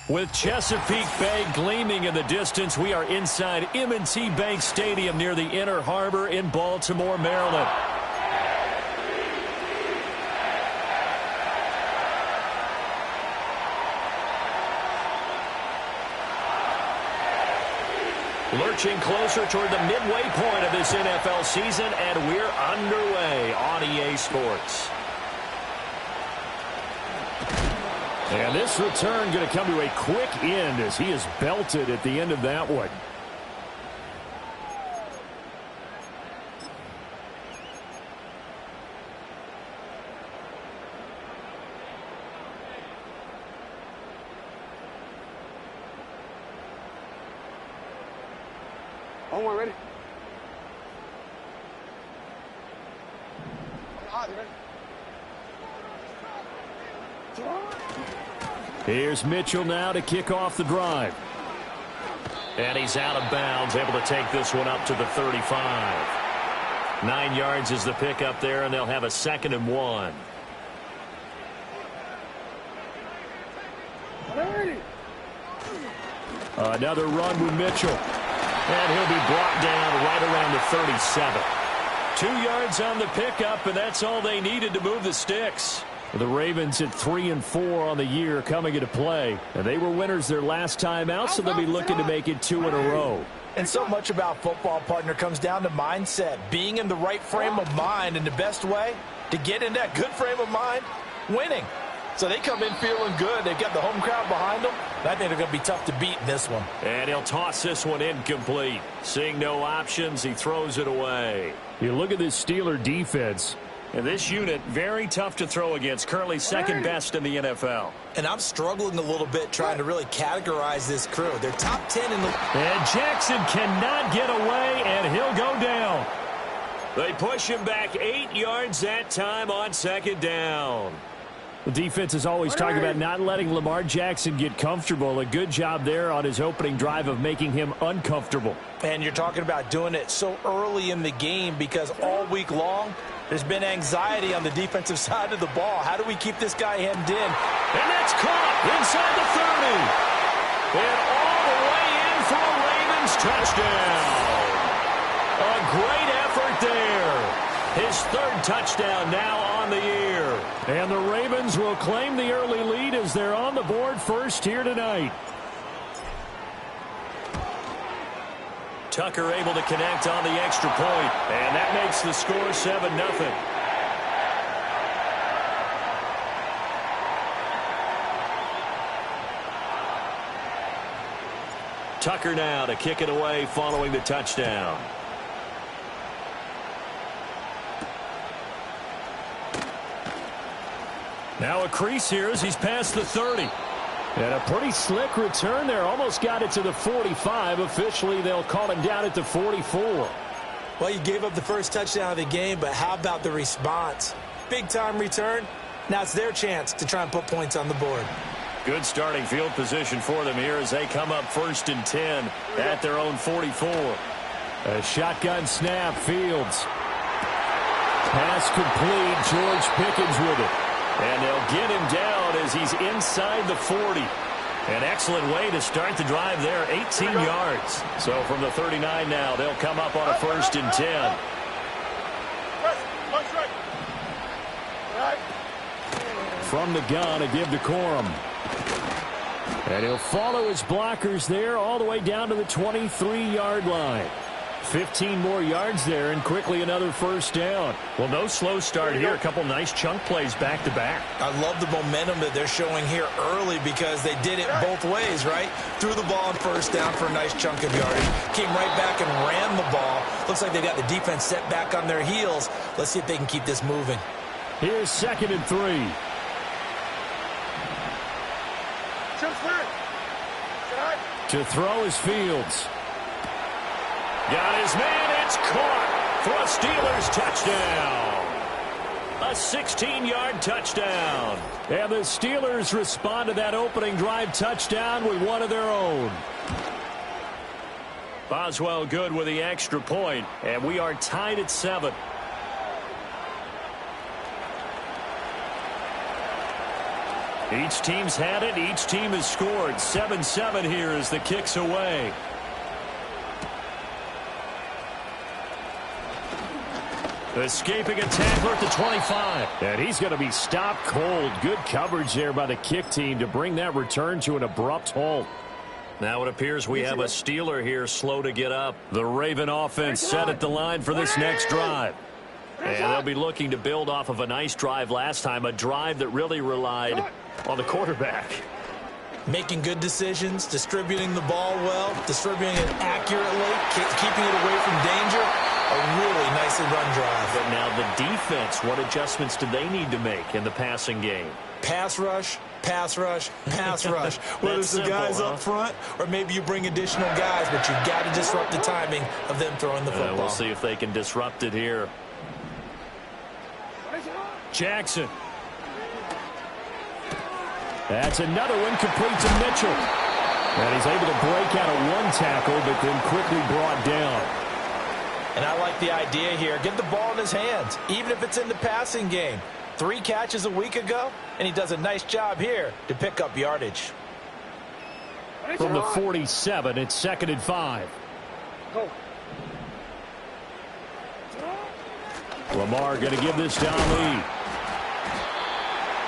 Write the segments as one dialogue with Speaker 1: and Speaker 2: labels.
Speaker 1: With Chesapeake Bay gleaming in the distance, we are inside M&T Bank Stadium near the Inner Harbor in Baltimore, Maryland. Lurching closer toward the midway point of this NFL season, and we're underway on EA Sports. And this return going to come to a quick end as he is belted at the end of that one.
Speaker 2: One ready? Ready?
Speaker 1: Here's Mitchell now to kick off the drive. And he's out of bounds, able to take this one up to the 35. 9 yards is the pickup there, and they'll have a 2nd and 1. Another run with Mitchell. And he'll be brought down right around the 37. 2 yards on the pickup, and that's all they needed to move the sticks. The Ravens at 3-4 on the year coming into play. And they were winners their last time out, so they'll be looking to make it 2 in a row.
Speaker 3: And so much about football, partner, comes down to mindset. Being in the right frame of mind, and the best way to get in that good frame of mind, winning. So they come in feeling good. They've got the home crowd behind them. I think they're going to be tough to beat in this one.
Speaker 1: And he'll toss this one incomplete. Seeing no options, he throws it away.
Speaker 4: You look at this Steeler defense.
Speaker 1: And this unit, very tough to throw against. Currently second best in the NFL.
Speaker 3: And I'm struggling a little bit trying to really categorize this crew. They're top 10 in the...
Speaker 1: And Jackson cannot get away, and he'll go down. They push him back 8 yards that time on 2nd down.
Speaker 4: The defense is always talking about not letting Lamar Jackson get comfortable. A good job there on his opening drive of making him uncomfortable.
Speaker 3: And you're talking about doing it so early in the game because all week long, there's been anxiety on the defensive side of the ball. How do we keep this guy hemmed in?
Speaker 1: And that's caught inside the 30. And all the way in for a Ravens touchdown. A great effort there. His 3rd touchdown now on the year.
Speaker 4: And the Ravens will claim the early lead as they're on the board first here tonight.
Speaker 1: Tucker able to connect on the extra point. And that makes the score 7-0. Tucker now to kick it away following the touchdown. Now a crease here as he's past the 30.
Speaker 4: And a pretty slick return there. Almost got it to the 45. Officially, they'll call him down at the 44.
Speaker 3: Well, you gave up the first touchdown of the game, but how about the response? Big-time return. Now it's their chance to try and put points on the board.
Speaker 1: Good starting field position for them here as they come up 1st and 10 at their own 44.
Speaker 4: A shotgun snap, Fields. Pass complete, George Pickens with it.
Speaker 1: And they'll get him down as he's inside the 40. An excellent way to start the drive there, 18 yards. So from the 39 now, they'll come up on a 1st and 10.
Speaker 4: From the gun, a give to Corum. And he'll follow his blockers there all the way down to the 23-yard line. 15 more yards there, and quickly another 1st down.
Speaker 1: Well, no slow start here. A couple nice chunk plays back-to-back.
Speaker 3: I love the momentum that they're showing here early because they did it both ways, right? Threw the ball on 1st down for a nice chunk of yardage. Came right back and ran the ball. Looks like they got the defense set back on their heels. Let's see if they can keep this moving.
Speaker 4: Here's 2nd and 3. To throw is Fields.
Speaker 1: Got his man, it's caught for a Steelers touchdown. A 16-yard touchdown.
Speaker 4: And the Steelers respond to that opening drive touchdown with one of their own.
Speaker 1: Boswell good with the extra point, and we are tied at 7. Each team's had it. Each team has scored. 7-7 here as the kick's away. Escaping a tackler at the 25. And he's going to be stopped cold. Good coverage there by the kick team to bring that return to an abrupt halt. Now it appears we have a Steeler here slow to get up. The Raven offense set at the line for this next drive. And they'll be looking to build off of a nice drive last time, a drive that really relied on the quarterback.
Speaker 3: Making good decisions, distributing the ball well, distributing it accurately, keeping it away from danger. A really nicely run drive.
Speaker 1: But now the defense, what adjustments do they need to make in the passing game?
Speaker 3: Pass rush, pass rush, pass rush. Whether it's the guys up front or maybe you bring additional guys, but you've got to disrupt the timing of them throwing the football.
Speaker 1: We'll see if they can disrupt it here. Jackson. That's another one complete to Mitchell. And he's able to break out of one tackle, but then quickly brought down.
Speaker 3: And I like the idea here. Get the ball in his hands, even if it's in the passing game. 3 catches a week ago, and he does a nice job here to pick up yardage.
Speaker 4: From the 47, it's 2nd and 5.
Speaker 2: Go.
Speaker 4: Lamar going to give this down lead.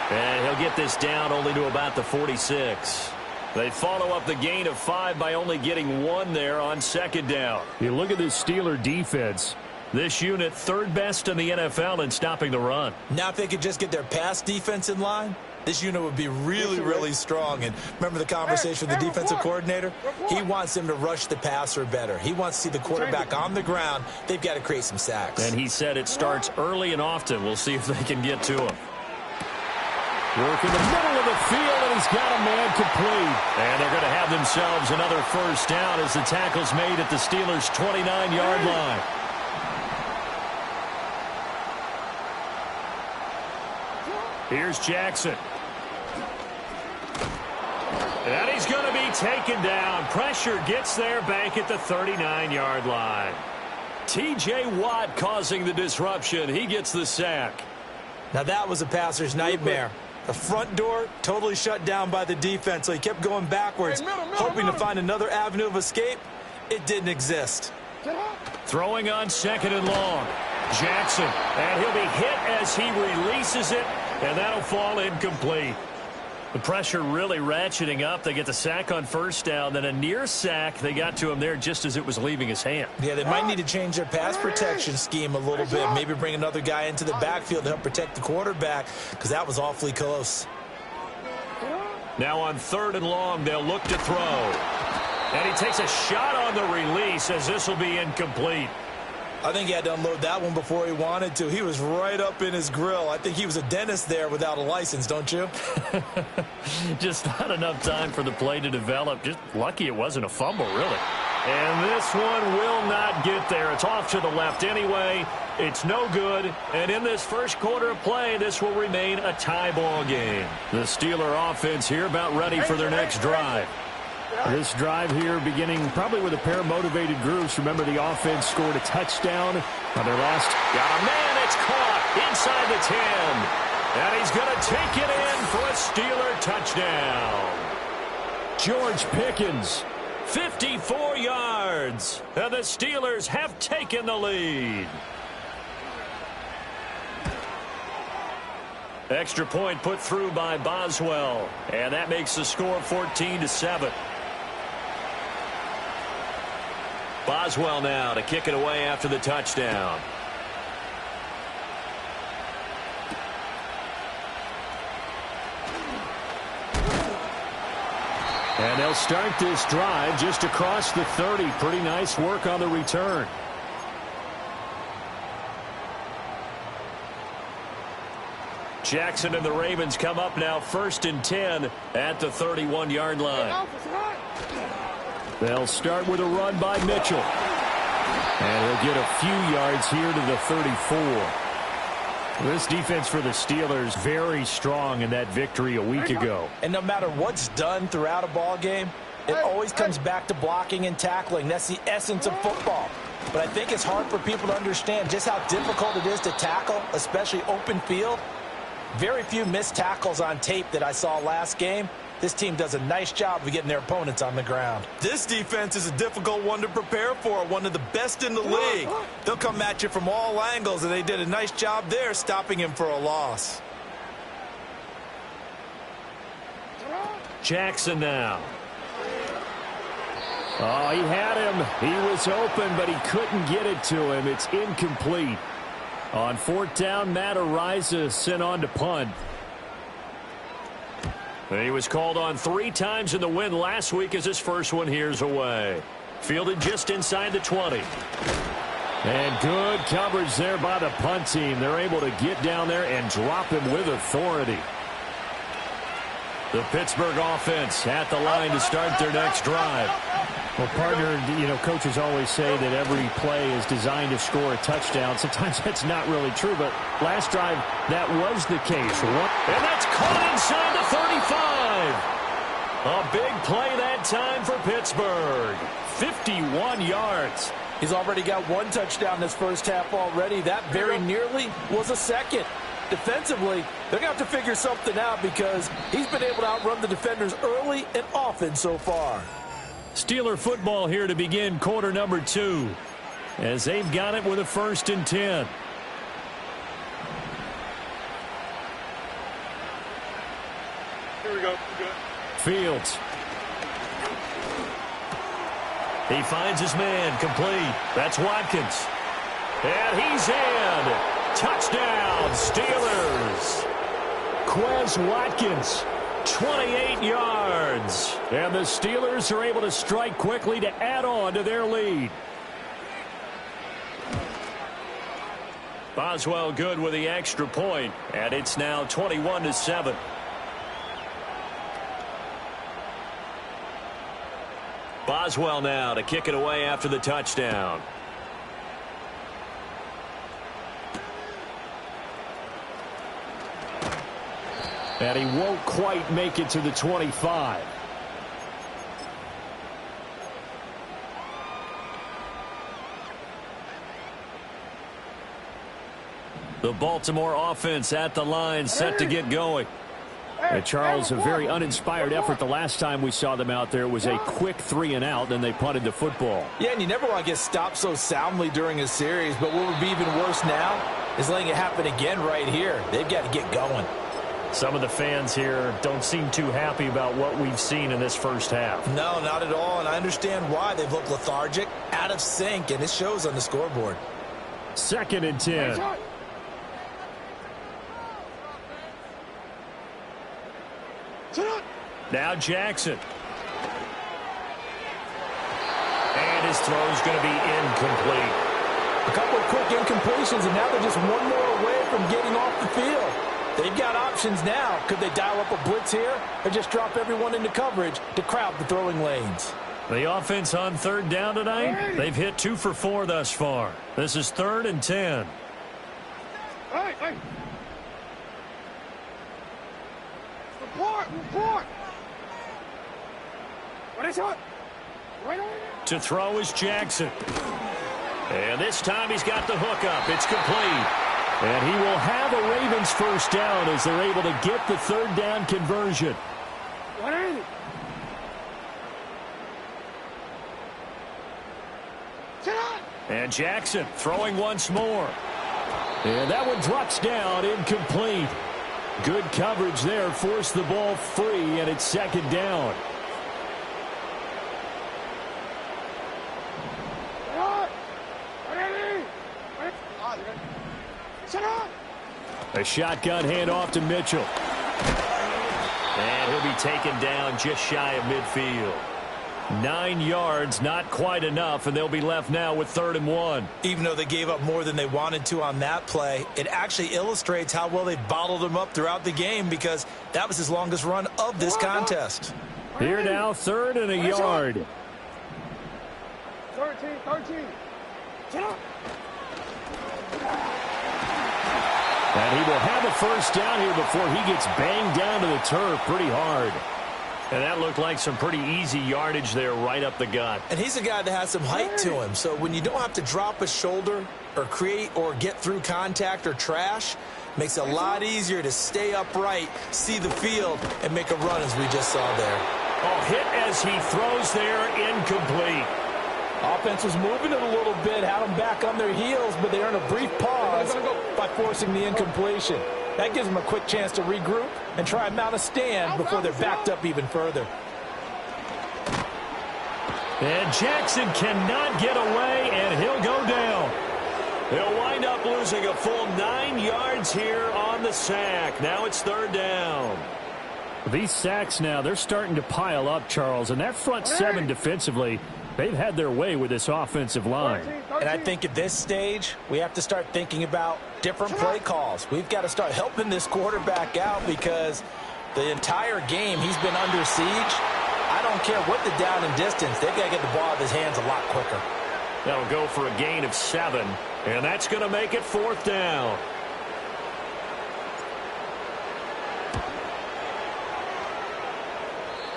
Speaker 1: And he'll get this down only to about the 46. They follow up the gain of 5 by only getting 1 there on 2nd down.
Speaker 4: You look at this Steeler defense.
Speaker 1: This unit 3rd best in the NFL in stopping the run.
Speaker 3: Now if they could just get their pass defense in line, this unit would be really, really strong. And remember the conversation with the defensive coordinator? He wants them to rush the passer better. He wants to see the quarterback on the ground. They've got to create some sacks.
Speaker 1: And he said it starts early and often. We'll see if they can get to him.
Speaker 4: Work in the middle of the field, and he's got a man complete.
Speaker 1: And they're going to have themselves another 1st down as the tackle's made at the Steelers' 29-yard line. Here's Jackson. And he's going to be taken down. Pressure gets there back at the 39-yard line. T.J. Watt causing the disruption. He gets the sack.
Speaker 3: Now that was a passer's nightmare. The front door totally shut down by the defense, so he kept going backwards, hoping to find another avenue of escape. It didn't exist.
Speaker 1: Throwing on 2nd and long. Jackson, and he'll be hit as he releases it, and that'll fall incomplete. The pressure really ratcheting up. They get the sack on 1st down, then a near sack. They got to him there just as it was leaving his hand.
Speaker 3: Yeah, they might need to change their pass protection scheme a little bit. Maybe bring another guy into the backfield to help protect the quarterback, because that was awfully close.
Speaker 1: Now on 3rd and long, they'll look to throw. And he takes a shot on the release as this will be incomplete.
Speaker 3: I think he had to unload that one before he wanted to. He was right up in his grill. I think he was a dentist there without a license, don't you?
Speaker 1: Just not enough time for the play to develop. Just lucky it wasn't a fumble, really. And this one will not get there. It's off to the left anyway. It's no good. And in this 1st quarter of play, this will remain a tie ball game. The Steeler offense here about ready for their next drive.
Speaker 4: This drive here beginning probably with a pair of motivated groups. Remember, the offense scored a touchdown on their last.
Speaker 1: Got a man. It's caught inside the 10. And he's going to take it in for a Steeler touchdown.
Speaker 4: George Pickens.
Speaker 1: 54 yards. And the Steelers have taken the lead. Extra point put through by Boswell. And that makes the score 14-7. Boswell now to kick it away after the touchdown.
Speaker 4: And they'll start this drive just across the 30. Pretty nice work on the return.
Speaker 1: Jackson and the Ravens come up now 1st and 10 at the 31-yard line.
Speaker 4: They'll start with a run by Mitchell. And he'll get a few yards here to the 34. This defense for the Steelers very strong in that victory a week ago.
Speaker 3: And no matter what's done throughout a ball game, it always comes back to blocking and tackling. That's the essence of football. But I think it's hard for people to understand just how difficult it is to tackle, especially open field. Very few missed tackles on tape that I saw last game. This team does a nice job of getting their opponents on the ground.
Speaker 2: This defense is a difficult one to prepare for, one of the best in the league. They'll come at you from all angles, and they did a nice job there stopping him for a loss.
Speaker 1: Jackson now. Oh, he had him. He was open, but he couldn't get it to him. It's incomplete. On fourth down, Matt Ariza sent on to punt. He was called on 3 times in the win last week as his first one here's away. Fielded just inside the 20. And good coverage there by the punt team. They're able to get down there and drop him with authority. The Pittsburgh offense at the line to start their next drive.
Speaker 4: Well, partner, coaches always say that every play is designed to score a touchdown. Sometimes that's not really true, but last drive, that was the case.
Speaker 1: And that's caught inside the 35. A big play that time for Pittsburgh. 51 yards.
Speaker 3: He's already got 1 touchdown this first half already. That very nearly was a second. Defensively, they're going to have to figure something out because he's been able to outrun the defenders early and often so far.
Speaker 1: Steeler football here to begin quarter number 2 as they've got it with a 1st and 10.
Speaker 5: Here we go.
Speaker 1: Fields. He finds his man complete. That's Watkins. And he's in. Touchdown, Steelers. Quez Watkins, 28 yards. And the Steelers are able to strike quickly to add on to their lead. Boswell good with the extra point, and it's now 21-7. Boswell now to kick it away after the touchdown. And he won't quite make it to the 25. The Baltimore offense at the line set to get going.
Speaker 4: And Charles, a very uninspired effort the last time we saw them out there. It was a quick 3 and out, then they punted the football.
Speaker 3: Yeah, and you never want to get stopped so soundly during a series, but what would be even worse now is letting it happen again right here. They've got to get going.
Speaker 1: Some of the fans here don't seem too happy about what we've seen in this first half.
Speaker 3: No, not at all, and I understand why. They've looked lethargic, out of sync, and it shows on the scoreboard.
Speaker 1: 2nd and 10. Now Jackson. And his throw's going to be incomplete.
Speaker 3: A couple of quick incompletions, and now they're just one more away from getting off the field. They've got options now. Could they dial up a blitz here or just drop everyone into coverage to crowd the throwing lanes?
Speaker 1: The offense on 3rd down tonight, they've hit 2 for 4 thus far. This is 3rd and 10.
Speaker 5: Report! What is it?
Speaker 1: To throw is Jackson. And this time he's got the hook up. It's complete. And he will have a Ravens first down as they're able to get the 3rd down conversion.
Speaker 5: What is it?
Speaker 1: And Jackson throwing once more. And that one drops down, incomplete. Good coverage there, forced the ball free, and it's 2nd down. A shotgun handoff to Mitchell. And he'll be taken down just shy of midfield. 9 yards, not quite enough, and they'll be left now with 3rd and 1.
Speaker 3: Even though they gave up more than they wanted to on that play, it actually illustrates how well they bottled him up throughout the game because that was his longest run of this contest.
Speaker 1: Here now, 3rd and a yard.
Speaker 5: 13.
Speaker 1: And he will have a first down here before he gets banged down to the turf pretty hard. And that looked like some pretty easy yardage there right up the gut.
Speaker 3: And he's a guy that has some height to him. So when you don't have to drop a shoulder or create or get through contact or trash,
Speaker 2: Makes it a lot easier to stay upright, see the field, and make a run as we just saw there.
Speaker 1: Oh, hit as he throws there, incomplete.
Speaker 3: Offense was moving it a little bit, had them back on their heels, but they earned a brief pause by forcing the incompletion. That gives them a quick chance to regroup and try and mount a stand before they're backed up even further.
Speaker 1: And Jackson cannot get away, and he'll go down. He'll wind up losing a full 9 yards here on the sack. Now it's third down.
Speaker 4: These sacks now, they're starting to pile up, Charles, and that front seven defensively, they've had their way with this offensive line.
Speaker 3: And I think at this stage, we have to start thinking about different play calls. We've got to start helping this quarterback out because the entire game he's been under siege. I don't care what the down and distance. They've got to get the ball out of his hands a lot quicker.
Speaker 1: That'll go for a gain of 7, and that's going to make it fourth down.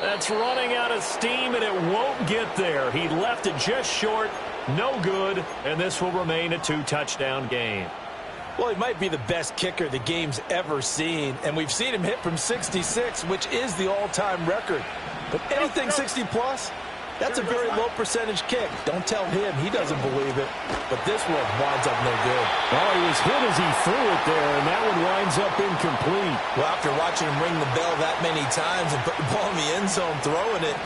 Speaker 1: That's running out of steam, and it won't get there. He left it just short, no good, and this will remain a 2-touchdown game.
Speaker 3: Well, he might be the best kicker the game's ever seen, and we've seen him hit from 66, which is the all-time record. But anything 60-plus, that's a very low percentage kick. Don't tell him he doesn't believe it, but this one winds up no good.
Speaker 4: Oh, he was hit as he threw it there, and that one winds up incomplete.
Speaker 2: Well, after watching him ring the bell that many times and put the ball in the end zone throwing it,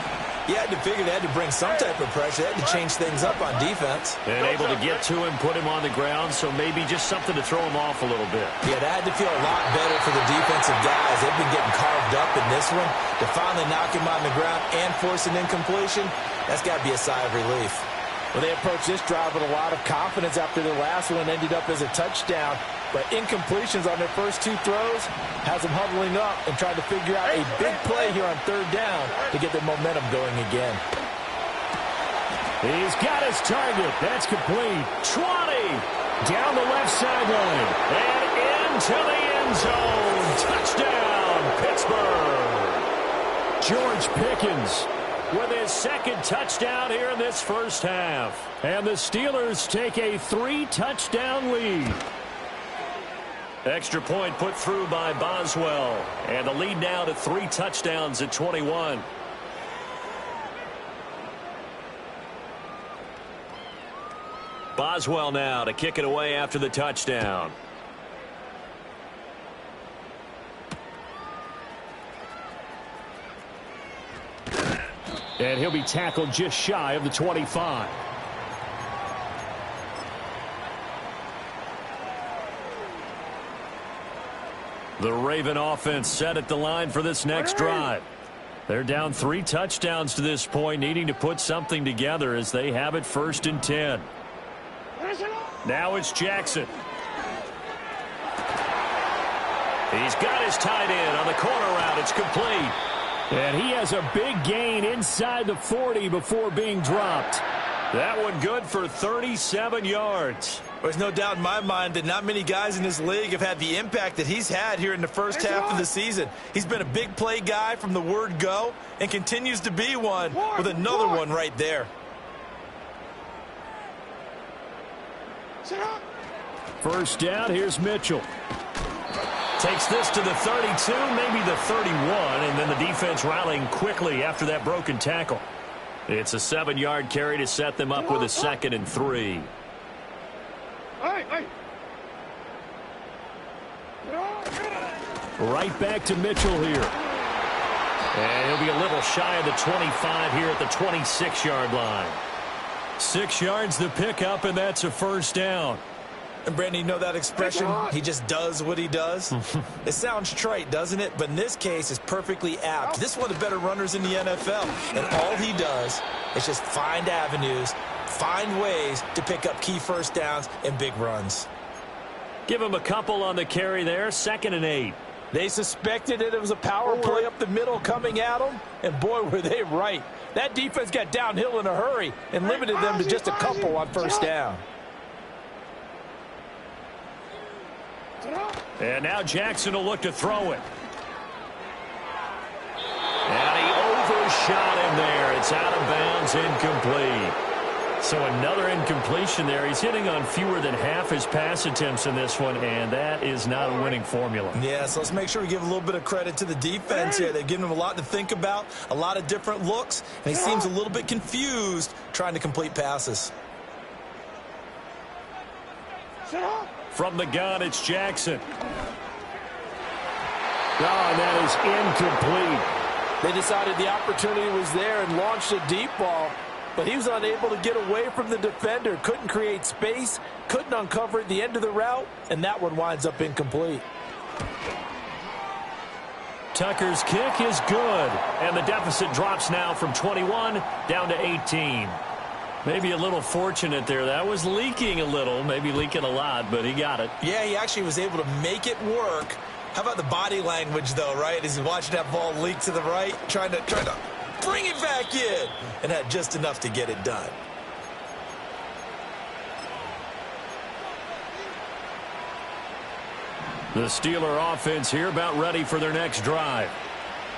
Speaker 2: you had to figure they had to bring some type of pressure. They had to change things up on defense.
Speaker 1: And able to get to him, put him on the ground, so maybe just something to throw him off a little bit.
Speaker 2: Yeah, that had to feel a lot better for the defensive guys. They've been getting carved up in this one. To finally knock him on the ground and force an incompletion, that's got to be a sigh of relief.
Speaker 3: Well, they approached this drive with a lot of confidence after their last one ended up as a touchdown. But incompletions on their first 2 throws has them huddling up and trying to figure out a big play here on third down to get their momentum going again.
Speaker 4: He's got his target. That's complete. 20 down the left sideline
Speaker 1: And into the end zone. Touchdown, Pittsburgh.
Speaker 4: George Pickens
Speaker 1: With his second touchdown here in this first half.
Speaker 4: And the Steelers take a 3-touchdown lead.
Speaker 1: Extra point put through by Boswell. And the lead now to 3 touchdowns at 21. Boswell now to kick it away after the touchdown.
Speaker 4: And he'll be tackled just shy of the 25.
Speaker 1: The Raven offense set at the line for this next drive. They're down 3 touchdowns to this point, needing to put something together as they have it first and 10. Now it's Jackson. He's got his tight end on the corner route. It's complete.
Speaker 4: And he has a big gain inside the 40 before being dropped.
Speaker 1: That one good for 37 yards.
Speaker 2: There's no doubt in my mind that not many guys in this league have had the impact that he's had here in the first half of the season. He's been a big play guy from the word go and continues to be one with another one right there.
Speaker 4: First down, here's Mitchell.
Speaker 1: Takes this to the 32, maybe the 31, and then the defense rallying quickly after that broken tackle. It's a 7-yard carry to set them up with a 2nd and 3.
Speaker 4: Right back to Mitchell here.
Speaker 1: And he'll be a little shy of the 25 here at the 26-yard line. 6 yards the pickup, and that's a first down.
Speaker 2: And Brandon, you know that expression? He just does what he does. It sounds trite, doesn't it? But in this case, it's perfectly apt. This is one of the better runners in the NFL. And all he does is just find avenues, find ways to pick up key first downs and big runs.
Speaker 1: Give him a couple on the carry there. 2nd and 8.
Speaker 3: They suspected it was a power play up the middle coming at them, and boy, were they right. That defense got downhill in a hurry and limited them to just a couple on first down.
Speaker 1: And now Jackson will look to throw it. And he overshot him there. It's out of bounds, incomplete. So another incompletion there. He's hitting on fewer than half his pass attempts in this one, and that is not a winning formula.
Speaker 2: Yeah, so let's make sure we give a little bit of credit to the defense here. They've given him a lot to think about, a lot of different looks, and he seems a little bit confused trying to complete passes.
Speaker 1: From the gun, it's Jackson.
Speaker 4: Oh, and that is incomplete.
Speaker 3: They decided the opportunity was there and launched a deep ball, but he was unable to get away from the defender, couldn't create space, couldn't uncover at the end of the route, and that one winds up incomplete.
Speaker 1: Tucker's kick is good, and the deficit drops now from 21 down to 18. Maybe a little fortunate there. That was leaking a little, maybe leaking a lot, but he got it.
Speaker 2: Yeah, he actually was able to make it work. How about the body language, though, right? As he's watching that ball leak to the right, trying to bring it back in, and had just enough to get it done.
Speaker 1: The Steeler offense here about ready for their next drive.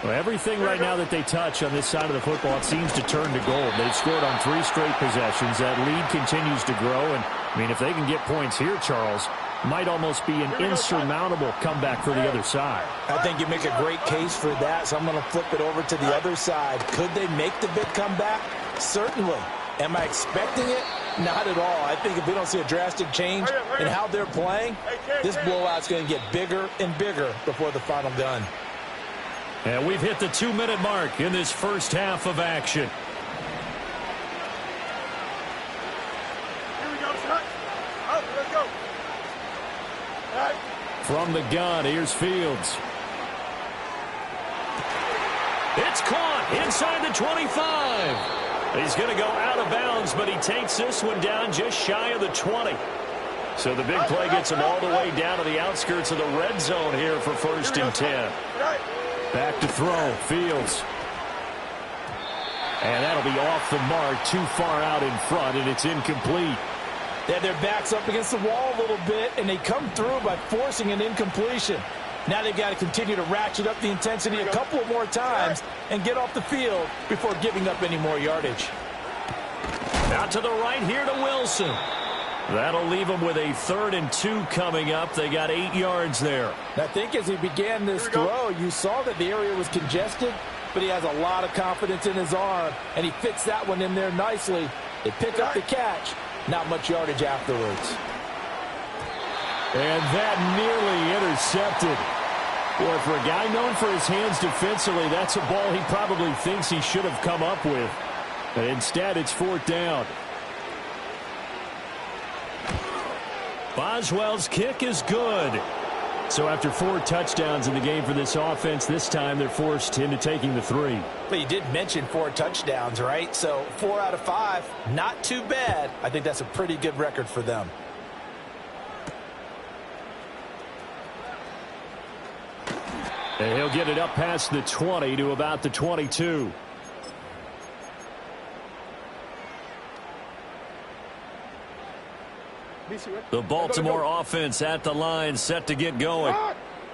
Speaker 4: Well, everything right now that they touch on this side of the football, it seems to turn to gold. They've scored on 3 straight possessions. That lead continues to grow. And, I mean, if they can get points here, Charles, might almost be an insurmountable comeback for the other side.
Speaker 3: I think you make a great case for that, so I'm going to flip it over to the other side. Could they make the big comeback? Certainly. Am I expecting it? Not at all. I think if we don't see a drastic change in how they're playing, this blowout's going to get bigger and bigger before the final gun.
Speaker 1: And we've hit the 2-minute mark in this first half of action.
Speaker 5: Here we go, son. Up, let's go. All right.
Speaker 1: From the gun, here's Fields. It's caught inside the 25. He's going to go out of bounds, but he takes this one down just shy of the 20. So the big play gets him all the way down to the outskirts of the red zone here for 1st and 10.
Speaker 4: Back to throw, Fields. And that'll be off the mark, too far out in front, and it's incomplete.
Speaker 3: They have their backs up against the wall a little bit, and they come through by forcing an incompletion. Now they've got to continue to ratchet up the intensity a couple of more times and get off the field before giving up any more yardage.
Speaker 1: Out to the right here to Wilson. That'll leave them with a 3rd and 2 coming up. They got 8 yards there.
Speaker 3: I think as he began this throw, you saw that the area was congested, but he has a lot of confidence in his arm, and he fits that one in there nicely. They pick up the catch. Not much yardage afterwards.
Speaker 4: And that nearly intercepted. Boy, for a guy known for his hands defensively, that's a ball he probably thinks he should have come up with. But instead, it's 4th down.
Speaker 1: Boswell's kick is good.
Speaker 4: So after 4 touchdowns in the game for this offense, this time they're forced into taking the 3.
Speaker 3: But you did mention 4 touchdowns, right? So 4 out of 5, not too bad. I think that's a pretty good record for them.
Speaker 4: And he'll get it up past the 20 to about the 22.
Speaker 1: The Baltimore offense at the line, set to get going.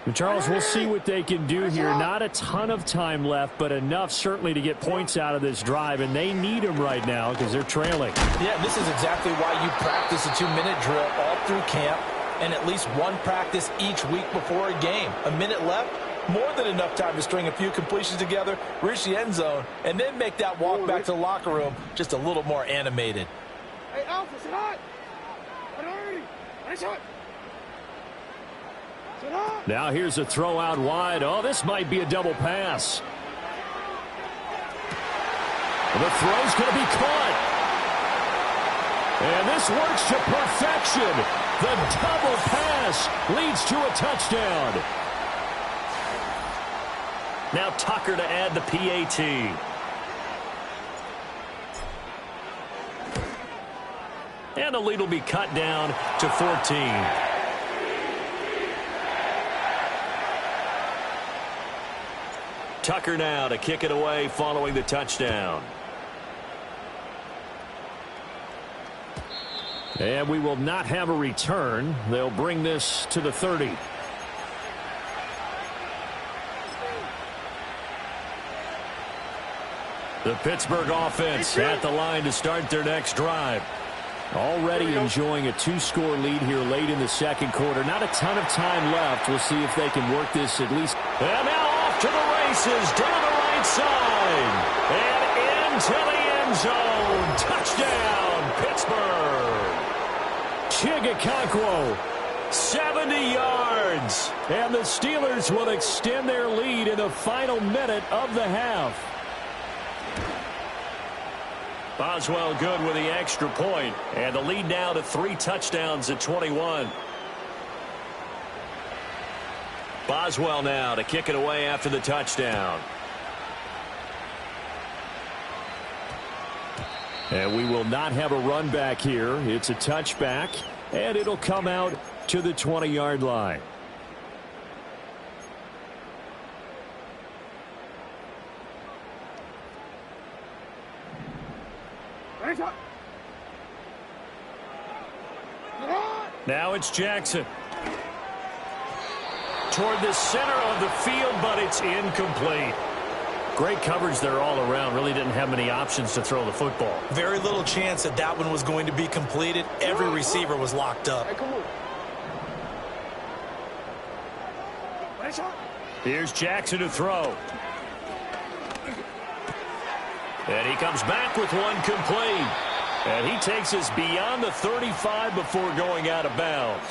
Speaker 4: And Charles, we'll see what they can do here. Not a ton of time left, but enough certainly to get points out of this drive, and they need them right now because they're trailing.
Speaker 3: Yeah, this is exactly why you practice a 2-minute drill all through camp and at least one practice each week before a game. A minute left, more than enough time to string a few completions together, reach the end zone, and then make that walk back to the locker room just a little more animated.
Speaker 5: Hey, Alpha, sit hot. Nice hot.
Speaker 4: Now here's a throw out wide. Oh, this might be a double pass. The throw's going to be caught. And this works to perfection. The double pass leads to a touchdown.
Speaker 1: Now Tucker to add the PAT. And the lead will be cut down to 14. Tucker now to kick it away following the touchdown.
Speaker 4: And we will not have a return. They'll bring this to the 30.
Speaker 1: The Pittsburgh offense at the line to start their next drive.
Speaker 4: Already enjoying a 2-score lead here late in the second quarter. Not a ton of time left. We'll see if they can work this at least.
Speaker 1: And now off to the races down the right side. And into the end zone. Touchdown, Pittsburgh.
Speaker 4: Chigakakwo,
Speaker 1: 70 yards.
Speaker 4: and the Steelers will extend their lead in the final minute of the half.
Speaker 1: Boswell good with the extra point, and the lead now to 3 touchdowns at 21. Boswell now to kick it away after the touchdown.
Speaker 4: And we will not have a run back here. It's a touchback, and it'll come out to the 20-yard line.
Speaker 1: Now it's Jackson. Toward the center of the field, but it's incomplete. Great coverage there all around. Really didn't have many options to throw the football.
Speaker 2: Very little chance that that one was going to be completed. Every receiver was locked up.
Speaker 1: Here's Jackson to throw. And he comes back with one complete. And he takes us beyond the 35 before going out of bounds.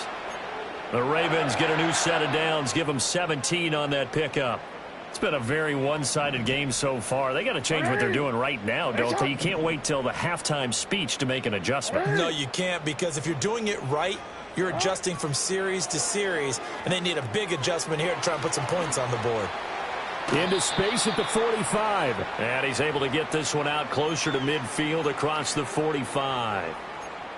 Speaker 1: The Ravens get a new set of downs, give them 17 on that pickup. It's been a very one-sided game so far. They got to change what they're doing right now, don't they? You can't wait till the halftime speech to make an adjustment.
Speaker 2: No, you can't, because if you're doing it right, you're adjusting from series to series, and they need a big adjustment here to try and put some points on the board.
Speaker 4: Into space at the 45.
Speaker 1: And he's able to get this one out closer to midfield across the 45.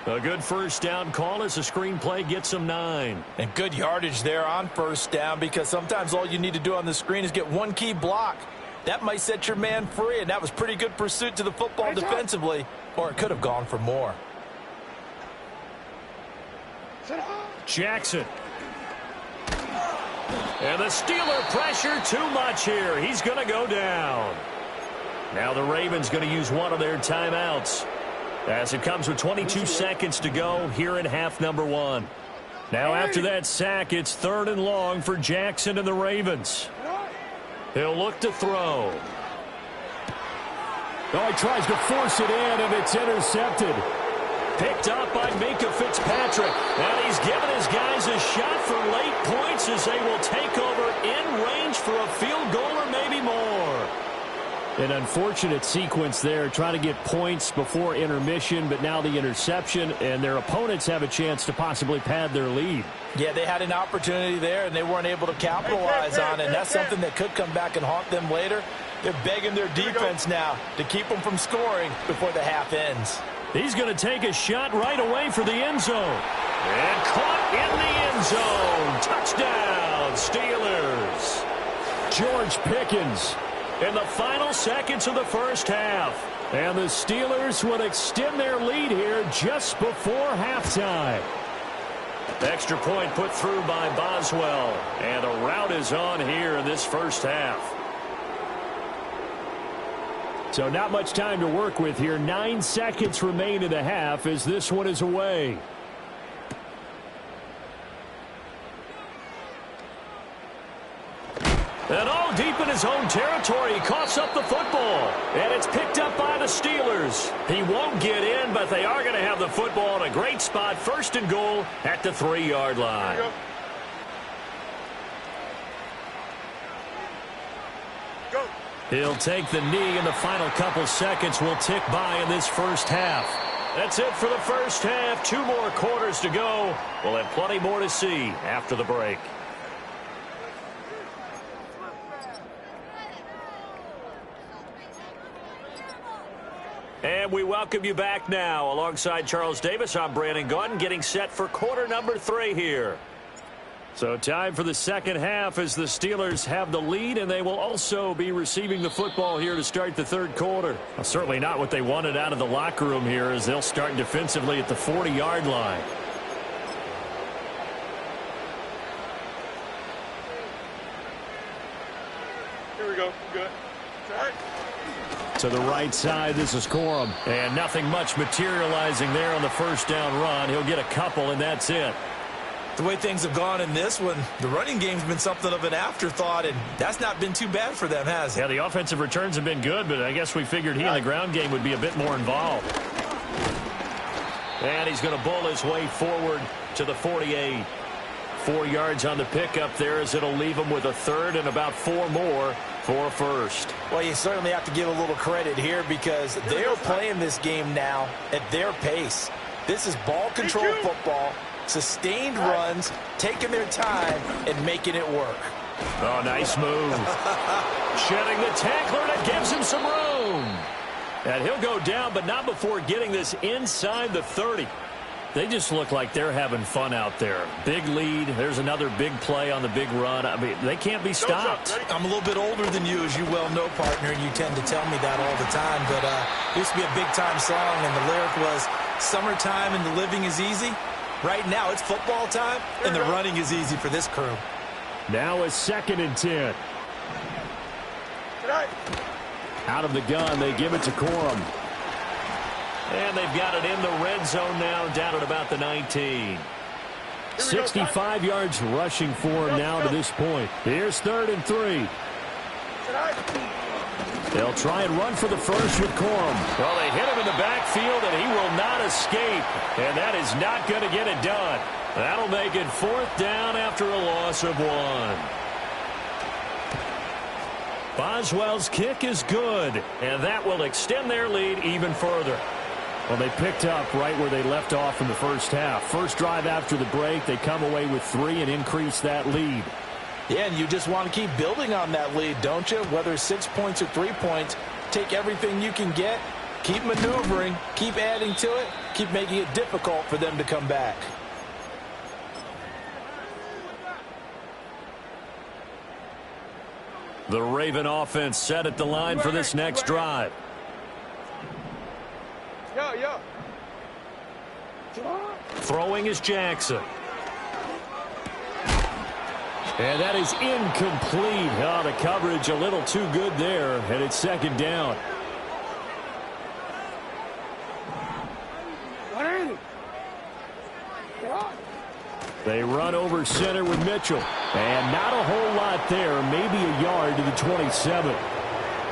Speaker 1: A good first down call as the screen play gets him 9.
Speaker 3: And good yardage there on first down, because sometimes all you need to do on the screen is get one key block. That might set your man free, and that was pretty good pursuit to the football defensively, or it could have gone for more.
Speaker 1: Jackson. And the Steeler pressure too much here. He's going to go down. Now the Ravens going to use one of their timeouts, as it comes with 22 seconds to go here in half number 1. Now after that sack, it's 3rd and long for Jackson and the Ravens. He'll look to throw.
Speaker 4: Oh, he tries to force it in, and it's intercepted.
Speaker 1: Picked up by Minka Fitzpatrick. And he's given his guys a shot for late points as they will take over in range for a field goal or maybe more.
Speaker 4: An unfortunate sequence there, trying to get points before intermission, but now the interception, and their opponents have a chance to possibly pad their lead.
Speaker 3: Yeah, they had an opportunity there, and they weren't able to capitalize on it, and that's something that could come back and haunt them later. They're begging their defense now to keep them from scoring before the half ends.
Speaker 1: He's going to take a shot right away for the end zone. And caught in the end zone. Touchdown, Steelers.
Speaker 4: George Pickens
Speaker 1: In the final seconds of the first half.
Speaker 4: And the Steelers would extend their lead here just before halftime.
Speaker 1: Extra point put through by Boswell. And a rout is on here in this first half.
Speaker 4: So not much time to work with here. 9 seconds remain in the half as this one is away.
Speaker 1: And all deep in his own territory, he coughs up the football. And it's picked up by the Steelers. He won't get in, but they are going to have the football in a great spot. 1st and goal at the 3-yard line. He'll take the knee, and the final couple seconds will tick by in this first half. That's it for the first half. 2 more quarters to go. We'll have plenty more to see after the break. And we welcome you back now. Alongside Charles Davis, I'm Brandon Gaudin, getting set for quarter number 3 here. So time for the second half as the Steelers have the lead, and they will also be receiving the football here to start the 3rd quarter. Well, certainly not what they wanted out of the locker room here, as they'll start defensively at the 40-yard line.
Speaker 5: Here we go. Good.
Speaker 4: To the right side, this is Corum.
Speaker 1: And nothing much materializing there on the first down run. He'll get a couple, and that's it.
Speaker 2: The way things have gone in this one, the running game's been something of an afterthought, and that's not been too bad for them, has it?
Speaker 1: Yeah, the offensive returns have been good, but I guess we figured he in the ground game would be a bit more involved. And he's going to bowl his way forward to the 48. 4 yards on the pickup there as it'll leave him with a third and about 4 more for first.
Speaker 3: Well, you certainly have to give a little credit here because they're playing this game now at their pace. This is ball control football, sustained runs, taking their time, and making it work.
Speaker 1: Oh, nice move. Shedding the tackler, and it gives him some room. And he'll go down, but not before getting this inside the 30. They just look like they're having fun out there. Big lead. There's another big play on the big run. I mean, they can't be stopped.
Speaker 2: I'm a little bit older than you, as you well know, partner, and you tend to tell me that all the time. But it used to be a big-time song, and the lyric was, "Summertime and the living is easy." Right now, it's football time, and the running is easy for this crew.
Speaker 4: Now a 2nd and 10. Out of the gun, they give it to Corum.
Speaker 1: And they've got it in the red zone now, down at about the 19.
Speaker 4: 65 yards rushing for him now to this point. Here's 3rd and 3. They'll try and run for the first with Corum.
Speaker 1: Well, they hit him in the backfield, and he will not escape. And that is not going to get it done. That'll make it 4th down after a loss of 1. Boswell's kick is good, and that will extend their lead even further.
Speaker 4: Well, they picked up right where they left off in the first half. First drive after the break, they come away with 3 and increase that lead.
Speaker 3: Yeah, and you just want to keep building on that lead, don't you? Whether it's 6 points or 3 points, take everything you can get, keep maneuvering, keep adding to it, keep making it difficult for them to come back.
Speaker 1: The Raven offense set at the line for this next drive. Throwing is Jackson.
Speaker 4: And that is incomplete. Oh, the coverage a little too good there, and it's 2nd down. They run over center with Mitchell. And not a whole lot there, maybe a yard to the 27.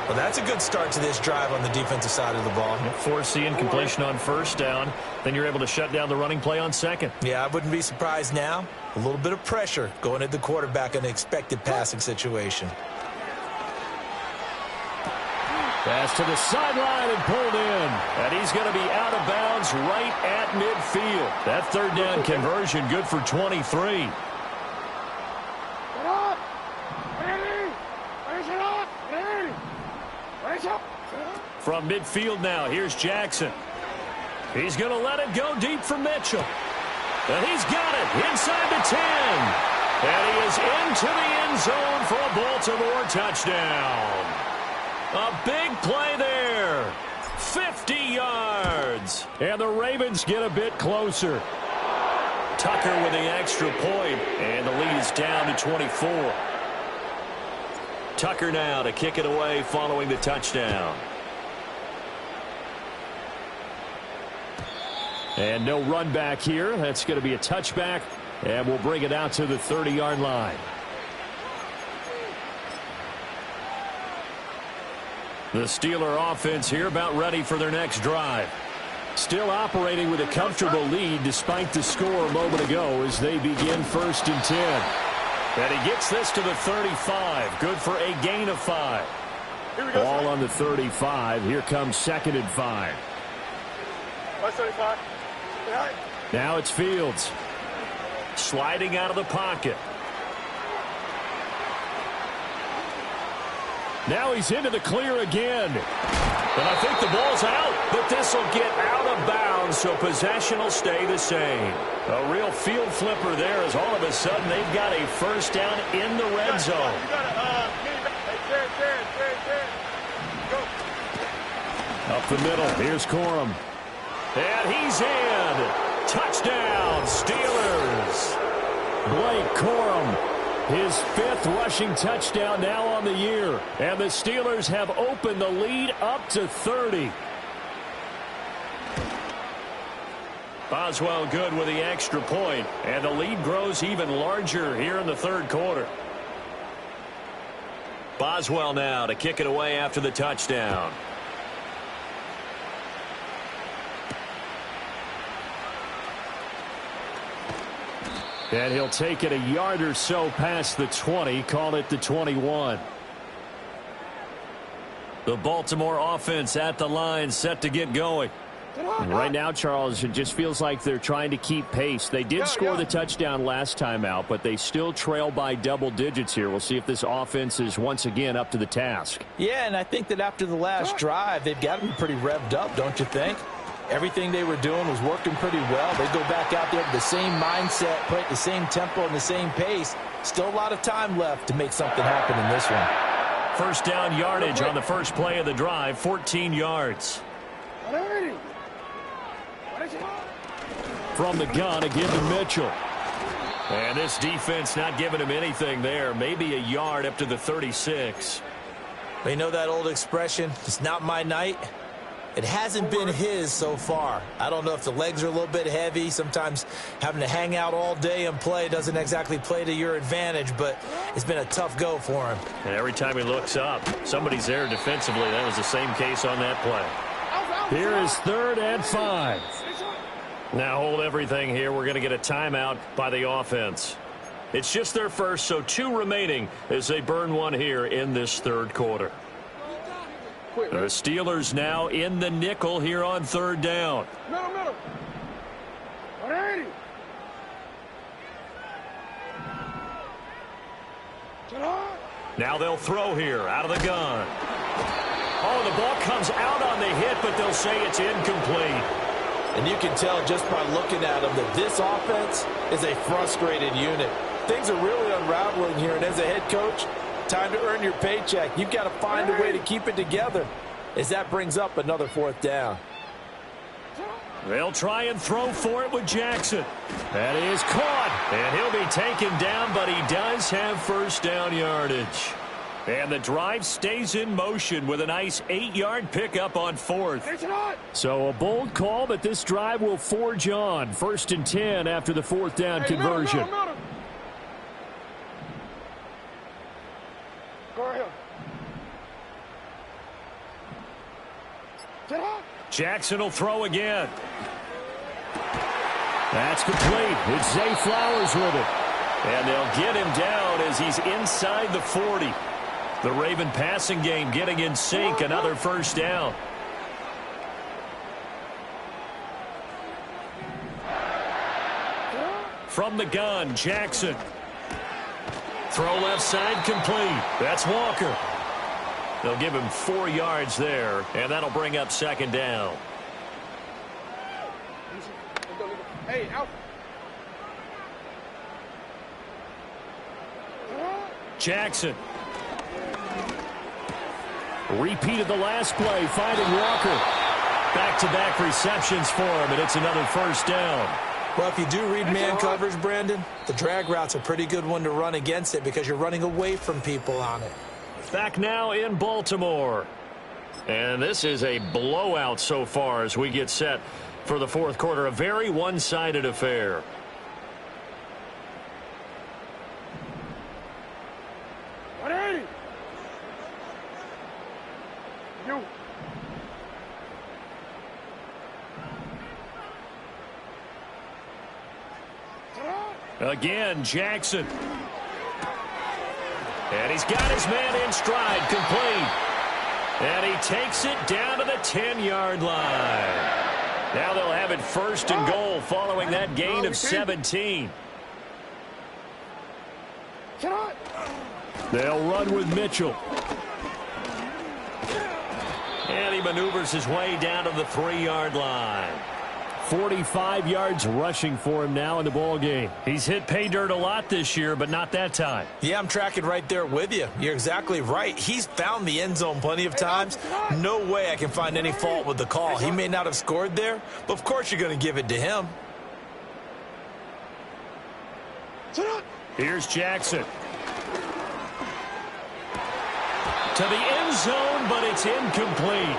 Speaker 2: Well, that's a good start to this drive on the defensive side of the ball.
Speaker 1: Force the incompletion on first down. Then you're able to shut down the running play on second.
Speaker 2: Yeah, I wouldn't be surprised now. A little bit of pressure going at the quarterback in an expected passing situation.
Speaker 4: Pass to the sideline and pulled in.
Speaker 1: And he's going to be out of bounds right at midfield. That 3rd down conversion good for 23. From midfield now, here's Jackson. He's going to let it go deep for Mitchell. And he's got it inside the 10. And he is into the end zone for a Baltimore touchdown. A big play there. 50 yards.
Speaker 4: And the Ravens get a bit closer.
Speaker 1: Tucker with the extra point, and the lead is down to 24. Tucker now to kick it away following the touchdown.
Speaker 4: And no run back here. That's going to be a touchback, and we'll bring it out to the 30-yard line.
Speaker 1: The Steeler offense here about ready for their next drive.
Speaker 4: Still operating with a comfortable lead despite the score a moment ago as they begin 1st and 10.
Speaker 1: And he gets this to the 35. Good for a gain of 5.
Speaker 4: Ball on the 35. Here comes 2nd and 5. Now it's Fields.
Speaker 1: Sliding out of the pocket.
Speaker 4: Now he's into the clear again.
Speaker 1: And I think the ball's out, but this will get out of bounds, so possession will stay the same. A real field flipper there as all of a sudden they've got a first down in the red zone.
Speaker 4: Up the middle, here's Corum.
Speaker 1: And he's in. Touchdown, Steelers.
Speaker 4: Blake Corum His 5th rushing touchdown now on the year. And the Steelers have opened the lead up to 30.
Speaker 1: Boswell good with the extra point, and the lead grows even larger here in the third quarter. Boswell now to kick it away after the touchdown.
Speaker 4: And he'll take it a yard or so past the 20, call it the 21.
Speaker 1: The Baltimore offense at the line, set to get going.
Speaker 4: And right now, Charles, it just feels like they're trying to keep pace. They did score the touchdown last time out, but they still trail by double digits here. We'll see if this offense is once again up to the task.
Speaker 3: Yeah, and I think that after the last drive, they've got to be pretty revved up, don't you think? Everything they were doing was working pretty well. They go back out there with the same mindset, play at the same tempo and the same pace. Still a lot of time left to make something happen in this one.
Speaker 1: First down yardage on the first play of the drive, 14 yards.
Speaker 4: From the gun, again to Mitchell.
Speaker 1: And this defense not giving him anything there. Maybe a yard up to the 36.
Speaker 2: You know that old expression, it's not my night? It hasn't been his so far. I don't know if the legs are a little bit heavy. Sometimes having to hang out all day and play doesn't exactly play to your advantage, but it's been a tough go for him.
Speaker 1: And every time he looks up, somebody's there defensively. That was the same case on that play.
Speaker 4: Here is 3rd and 5.
Speaker 1: Now hold everything here. We're going to get a timeout by the offense. It's just their first, so 2 remaining as they burn one here in this third quarter. The Steelers now in the nickel here on 3rd down.
Speaker 5: Middle. 180.
Speaker 1: Now they'll throw here out of the gun. Oh, the ball comes out on the hit, but they'll say it's incomplete.
Speaker 3: And you can tell just by looking at them that this offense is a frustrated unit. Things are really unraveling here, and as a head coach, time to earn your paycheck. You've got to find a way to keep it together as that brings up another 4th down.
Speaker 1: They'll try and throw for it with Jackson. That is caught, and he'll be taken down, but he does have first down yardage. And the drive stays in motion with a nice 8-yard pickup on 4th.
Speaker 4: So a bold call, but this drive will forge on. 1st and 10 after the 4th down conversion.
Speaker 5: Go ahead.
Speaker 1: Jackson will throw again.
Speaker 4: That's complete. It's Zay Flowers with it.
Speaker 1: And they'll get him down as he's inside the 40. The Raven passing game getting in sync. Another first down. From the gun, Jackson. Throw left side complete. That's Walker. They'll give him 4 yards there, and that'll bring up 2nd down.
Speaker 5: Hey, out.
Speaker 1: Jackson.
Speaker 4: Repeated the last play, finding Walker.
Speaker 1: Back-to-back receptions for him, and it's another first down.
Speaker 2: Well, if you do read man coverage, Brandon, the drag route's a pretty good one to run against it because you're running away from people on it.
Speaker 1: Back now in Baltimore. And this is a blowout so far as we get set for the 4th quarter. A very one-sided affair. Again, Jackson. And he's got his man in stride, complete. And he takes it down to the 10-yard line. Now they'll have it 1st and goal following that gain of 17.
Speaker 4: They'll run with Mitchell.
Speaker 1: And he maneuvers his way down to the 3-yard line.
Speaker 4: 45 yards rushing for him now in the ball game.
Speaker 1: He's hit pay dirt a lot this year, but not that time.
Speaker 2: Yeah, I'm tracking right there with you. You're exactly right. He's found the end zone plenty of times. No way I can find any fault with the call. He may not have scored there, but of course you're going to give it to him.
Speaker 1: Here's Jackson. To the end zone, but it's incomplete.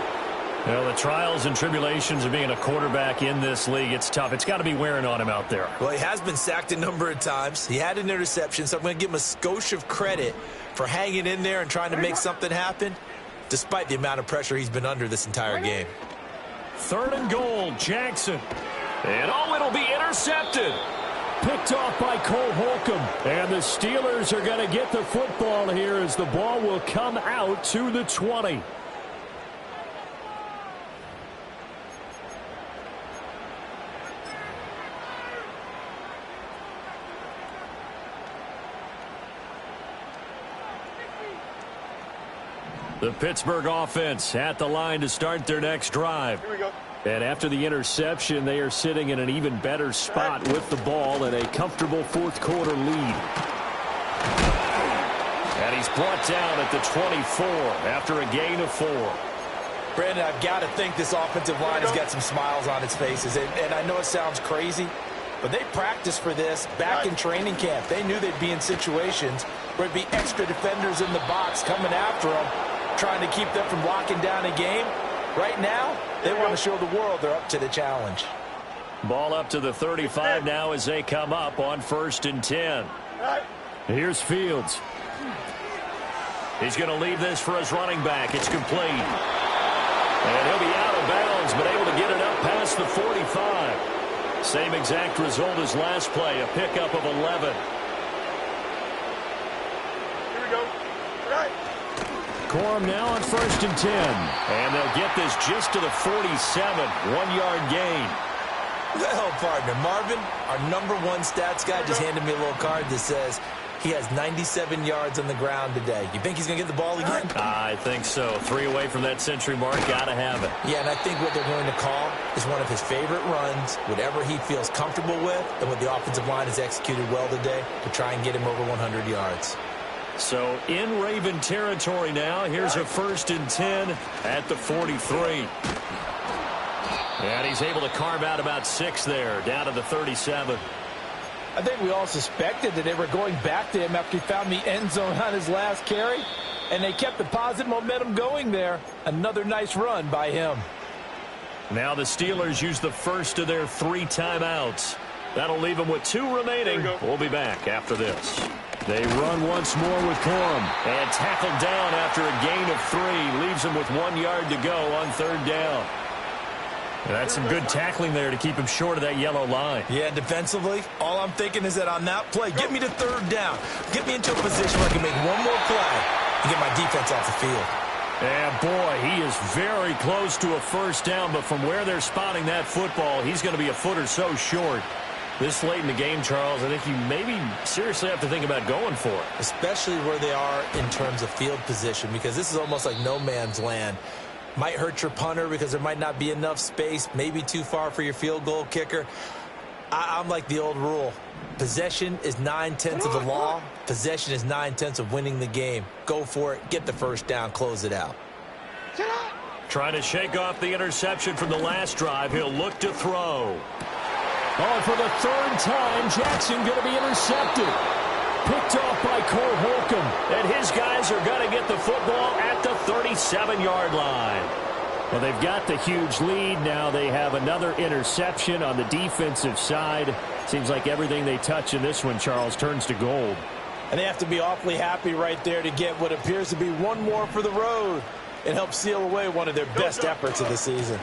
Speaker 1: Well, the trials and tribulations of being a quarterback in this league, it's tough. It's got to be wearing on him out there.
Speaker 2: Well, he has been sacked a number of times. He had an interception, so I'm going to give him a skosh of credit for hanging in there and trying to make something happen, despite the amount of pressure he's been under this entire game.
Speaker 1: 3rd and goal, Jackson. And it'll be intercepted.
Speaker 4: Picked off by Cole Holcomb. And the Steelers are going to get the football here as the ball will come out to the 20.
Speaker 1: The Pittsburgh offense at the line to start their next drive.
Speaker 5: Here we go.
Speaker 4: And after the interception, they are sitting in an even better spot with the ball and a comfortable 4th quarter lead.
Speaker 1: And he's brought down at the 24 after a gain of 4.
Speaker 3: Brandon, I've got to think this offensive line has got some smiles on its faces. And I know it sounds crazy, but they practiced for this back in training camp. They knew they'd be in situations where it'd be extra defenders in the box coming after them, trying to keep them from locking down a game. Right now, they want to show the world they're up to the challenge.
Speaker 1: Ball up to the 35 now as they come up on 1st and 10.
Speaker 4: Here's Fields.
Speaker 1: He's going to leave this for his running back. It's complete. And he'll be out of bounds, but able to get it up past the 45. Same exact result as last play, a pickup of 11.
Speaker 5: Here we go. Right.
Speaker 4: Corum now on 1st and 10.
Speaker 1: And they'll get this just to the 47. 1-yard gain.
Speaker 2: Well, partner, Marvin, our #1 stats guy, just handed me a little card that says he has 97 yards on the ground today. You think he's going to get the ball again?
Speaker 1: I think so. 3 away from that century mark. Got to have it.
Speaker 2: Yeah, and I think what they're going to call is one of his favorite runs, whatever he feels comfortable with, and what the offensive line has executed well today to try and get him over 100 yards.
Speaker 1: So in Raven territory now. Here's a 1st and 10 at the 43. And he's able to carve out about 6 there, down to the 37.
Speaker 3: I think we all suspected that they were going back to him after he found the end zone on his last carry, and they kept the positive momentum going there. Another nice run by him.
Speaker 1: Now the Steelers use the first of their 3 timeouts. That'll leave them with 2 remaining. We'll be back after this.
Speaker 4: They run once more with Corum.
Speaker 1: And tackled down after a gain of 3. Leaves them with 1 yard to go on 3rd down. That's some good tackling there to keep him short of that yellow line.
Speaker 2: Yeah, defensively, all I'm thinking is that on that play, get me to 3rd down. Get me into a position where I can make one more play and get my defense off the field.
Speaker 1: And boy, he is very close to a 1st down, but from where they're spotting that football, he's going to be a foot or so short. This late in the game, Charles, I think you maybe seriously have to think about going for it.
Speaker 2: Especially where they are in terms of field position, because this is almost like no man's land. Might hurt your punter because there might not be enough space, maybe too far for your field goal kicker. I'm like the old rule. Possession is 9/10 of the law. Possession is 9/10 of winning the game. Go for it. Get the 1st down. Close it out.
Speaker 1: Trying to shake off the interception from the last drive. He'll look to throw.
Speaker 4: Oh, for the 3rd time, Jackson going to be intercepted. Picked off by Cole Holcomb.
Speaker 1: And his guys are going to get the football at the 37-yard line.
Speaker 4: Well, they've got the huge lead. Now they have another interception on the defensive side. Seems like everything they touch in this one, Charles, turns to gold.
Speaker 3: And they have to be awfully happy right there to get what appears to be one more for the road and help seal away one of their best efforts of the season.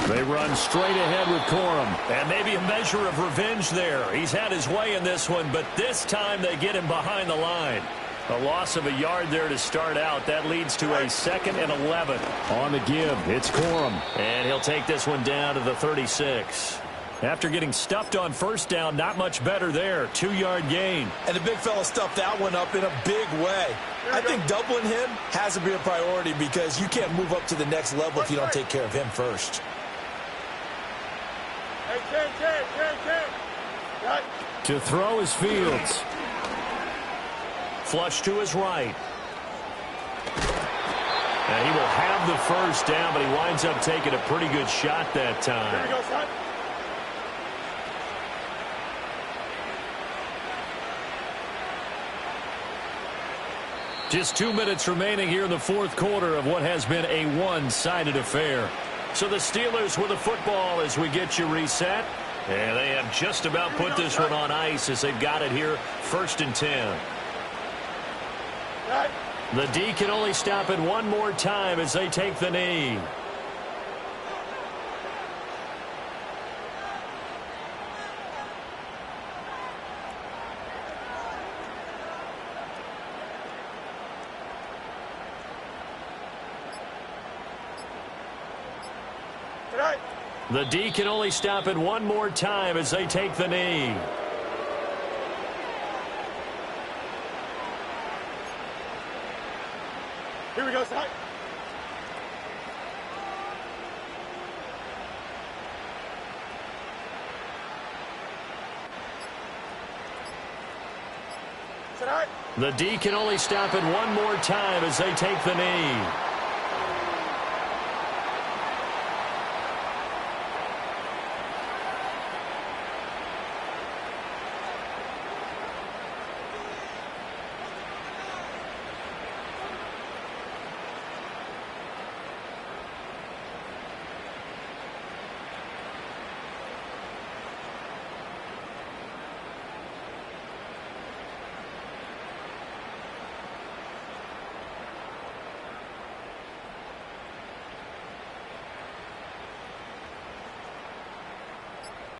Speaker 4: They run straight ahead with Corum.
Speaker 1: And maybe a measure of revenge there. He's had his way in this one, but this time they get him behind the line. A loss of a yard there to start out. That leads to a 2nd and 11.
Speaker 4: On the give, it's Corum.
Speaker 1: And he'll take this one down to the 36. After getting stuffed on 1st down, not much better there. 2-yard gain.
Speaker 2: And the big fella stuffed that one up in a big way. I think doubling him has to be a priority because you can't move up to the next level if you don't take care of him first.
Speaker 4: To throw is Fields.
Speaker 1: Flush to his right. And he will have the 1st down, but he winds up taking a pretty good shot that time.
Speaker 5: Here we go, son.
Speaker 1: Just 2 minutes remaining here in the fourth quarter of what has been a one-sided affair. So the Steelers with the football as we get you reset. And they have just about put this one on ice as they've got it here, 1st and 10. The D can only stop it one more time as they take the knee. The D can only stop it one more time as they take the knee.
Speaker 5: Here we go, Zach.
Speaker 1: The D can only stop it one more time as they take the knee.